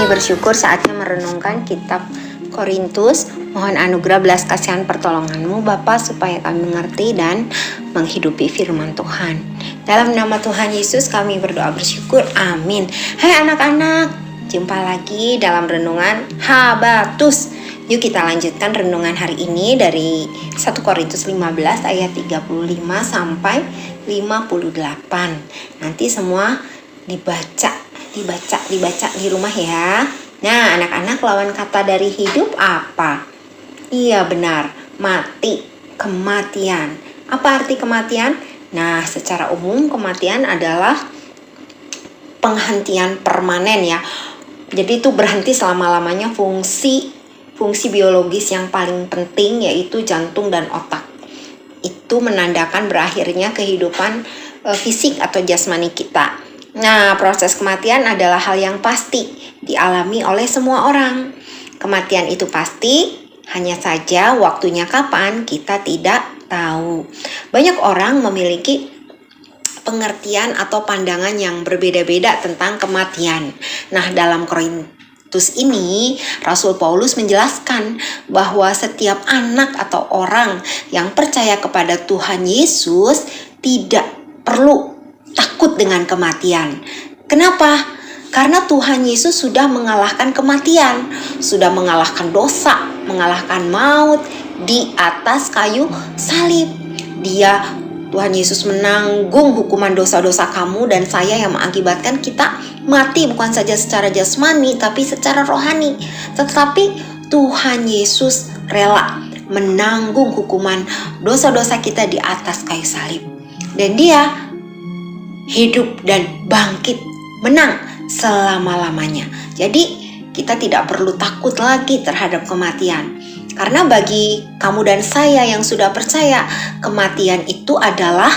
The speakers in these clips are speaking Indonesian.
bersyukur saatnya merenungkan kitab Korintus. Mohon anugerah belas kasihan pertolongan-Mu Bapa supaya kami mengerti dan menghidupi firman Tuhan. Dalam nama Tuhan Yesus kami berdoa bersyukur. Amin. Hai anak-anak, jumpa lagi dalam renungan Habatus. Yuk kita lanjutkan renungan hari ini dari 1 Korintus 15 ayat 35 sampai 58. Nanti semua dibaca di rumah ya. Nah, anak-anak, lawan kata dari hidup apa? Iya benar, mati, kematian. Apa arti kematian? Nah, secara umum kematian adalah penghentian permanen ya. Jadi itu berhenti selama-lamanya fungsi biologis yang paling penting, yaitu jantung dan otak. Itu menandakan berakhirnya kehidupan fisik atau jasmani kita. Nah, proses kematian adalah hal yang pasti dialami oleh semua orang. Kematian itu pasti, hanya saja waktunya kapan kita tidak tahu. Banyak orang memiliki pengertian atau pandangan yang berbeda-beda tentang kematian. Nah, dalam Korintus ini, Rasul Paulus menjelaskan bahwa setiap anak atau orang yang percaya kepada Tuhan Yesus tidak perlu takut dengan kematian. Kenapa? Karena Tuhan Yesus sudah mengalahkan kematian, sudah mengalahkan dosa, mengalahkan maut di atas kayu salib. Tuhan Yesus menanggung hukuman dosa-dosa kamu dan saya yang mengakibatkan kita mati bukan saja secara jasmani tapi secara rohani. Tetapi Tuhan Yesus rela menanggung hukuman dosa-dosa kita di atas kayu salib. Dan Dia hidup dan bangkit, menang selama-lamanya. Jadi kita tidak perlu takut lagi terhadap kematian. Karena bagi kamu dan saya yang sudah percaya, kematian itu adalah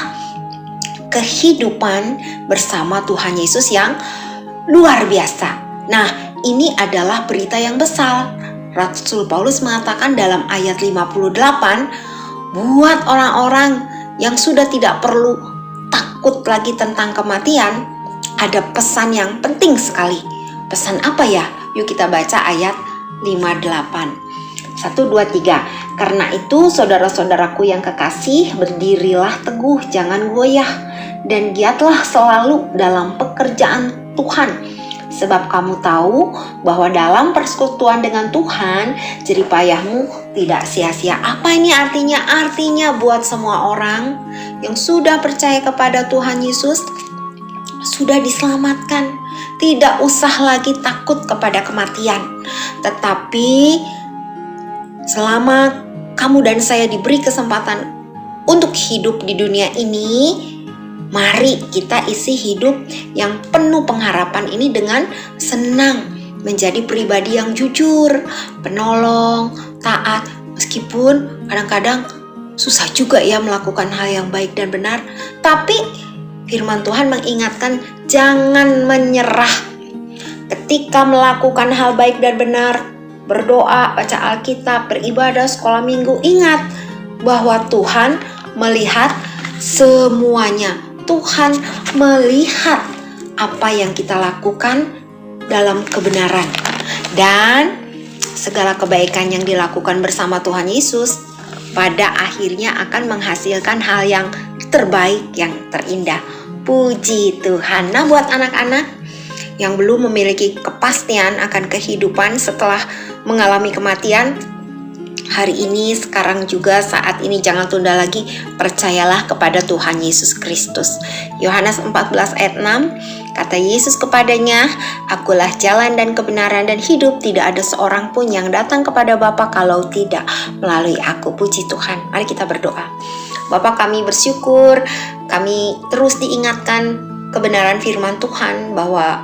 kehidupan bersama Tuhan Yesus yang luar biasa. Nah, ini adalah berita yang besar. Rasul Paulus mengatakan dalam ayat 58, buat orang-orang yang sudah tidak perlu takut lagi tentang kematian, ada pesan yang penting sekali. Pesan apa ya? Yuk kita baca ayat 58. 1, 2, 3. Karena itu saudara-saudaraku yang kekasih, berdirilah teguh, jangan goyah, dan giatlah selalu dalam pekerjaan Tuhan. Sebab kamu tahu bahwa dalam persekutuan dengan Tuhan, jeripayahmu tidak sia-sia. Apa ini artinya? Artinya buat semua orang yang sudah percaya kepada Tuhan Yesus, sudah diselamatkan. Tidak usah lagi takut kepada kematian. Tetapi selama kamu dan saya diberi kesempatan untuk hidup di dunia ini, mari kita isi hidup yang penuh pengharapan ini dengan senang, menjadi pribadi yang jujur, penolong, taat. Meskipun kadang-kadang susah juga ya melakukan hal yang baik dan benar, tapi firman Tuhan mengingatkan jangan menyerah. Ketika melakukan hal baik dan benar, berdoa, baca Alkitab, beribadah, sekolah minggu, ingat bahwa Tuhan melihat semuanya. Tuhan melihat apa yang kita lakukan dalam kebenaran. Dan segala kebaikan yang dilakukan bersama Tuhan Yesus pada akhirnya akan menghasilkan hal yang terbaik, yang terindah. Puji Tuhan. Nah, buat anak-anak yang belum memiliki kepastian akan kehidupan setelah mengalami kematian, hari ini, sekarang juga, saat ini jangan tunda lagi, percayalah kepada Tuhan Yesus Kristus. Yohanes 14 ayat 6, kata Yesus kepadanya, akulah jalan dan kebenaran dan hidup, tidak ada seorang pun yang datang kepada Bapa kalau tidak melalui aku. Puji Tuhan. Mari kita berdoa. Bapa, kami bersyukur, kami terus diingatkan kebenaran firman Tuhan bahwa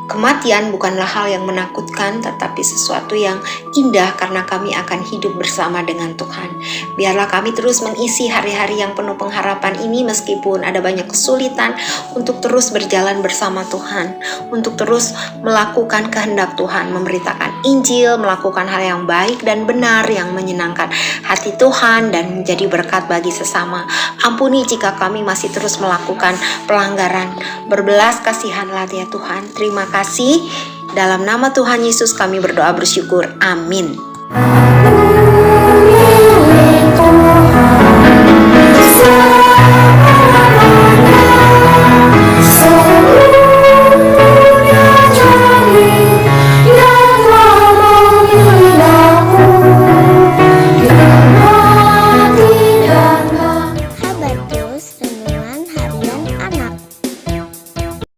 kematian bukanlah hal yang menakutkan, tetapi sesuatu yang indah karena kami akan hidup bersama dengan Tuhan. Biarlah kami terus mengisi hari-hari yang penuh pengharapan ini meskipun ada banyak kesulitan, untuk terus berjalan bersama Tuhan, untuk terus melakukan kehendak Tuhan, memberitakan Injil, melakukan hal yang baik dan benar yang menyenangkan hati Tuhan dan menjadi berkat bagi sesama. Ampuni jika kami masih terus melakukan pelanggaran. Berbelas kasihanlah ya Tuhan. Terima kasih. Dalam nama Tuhan Yesus kami berdoa bersyukur. Amin.